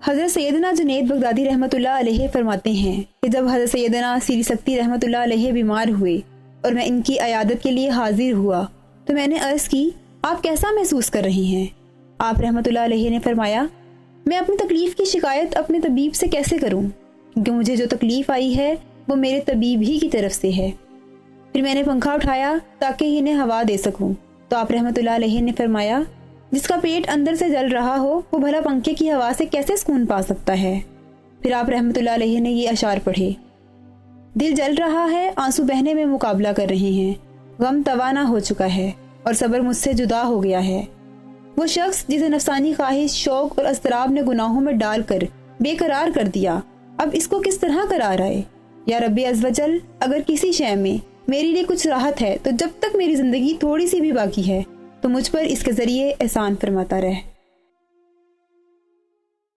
حضرت سیدنا جنید بغدادی رحمۃ اللہ علیہ فرماتے ہیں کہ جب حضرت سیدنا سیری سکتی رحمۃ اللہ علیہ بیمار ہوئے اور میں ان کی عیادت کے لیے حاضر ہوا تو میں نے عرض کی، آپ کیسا محسوس کر رہی ہیں؟ آپ رحمۃ اللہ علیہ نے فرمایا، میں اپنی تکلیف کی شکایت اپنے طبیب سے کیسے کروں، کیونکہ مجھے جو تکلیف آئی ہے وہ میرے طبیب ہی کی طرف سے ہے۔ پھر میں نے پنکھا اٹھایا تاکہ انہیں ہوا دے سکوں، تو آپ رحمۃ اللہ علیہ نے فرمایا، جس کا پیٹ اندر سے جل رہا ہو وہ بھلا پنکھے کی ہوا سے کیسے سکون پا سکتا ہے؟ پھر آپ رحمۃ اللہ علیہ نے یہ اشعار پڑھے، دل جل رہا ہے، آنسو بہنے میں مقابلہ کر رہے ہیں، غم توانا ہو چکا ہے اور صبر مجھ سے جدا ہو گیا ہے۔ وہ شخص جسے نفسانی خواہش، شوق اور اضطراب نے گناہوں میں ڈال کر بے قرار کر دیا، اب اس کو کس طرح قرار آئے؟ یا رب عز و جل، اگر کسی شے میں میرے لیے کچھ راحت ہے تو جب تک میری زندگی تھوڑی سی بھی باقی ہے تو مجھ پر اس کے ذریعے احسان فرماتا رہے۔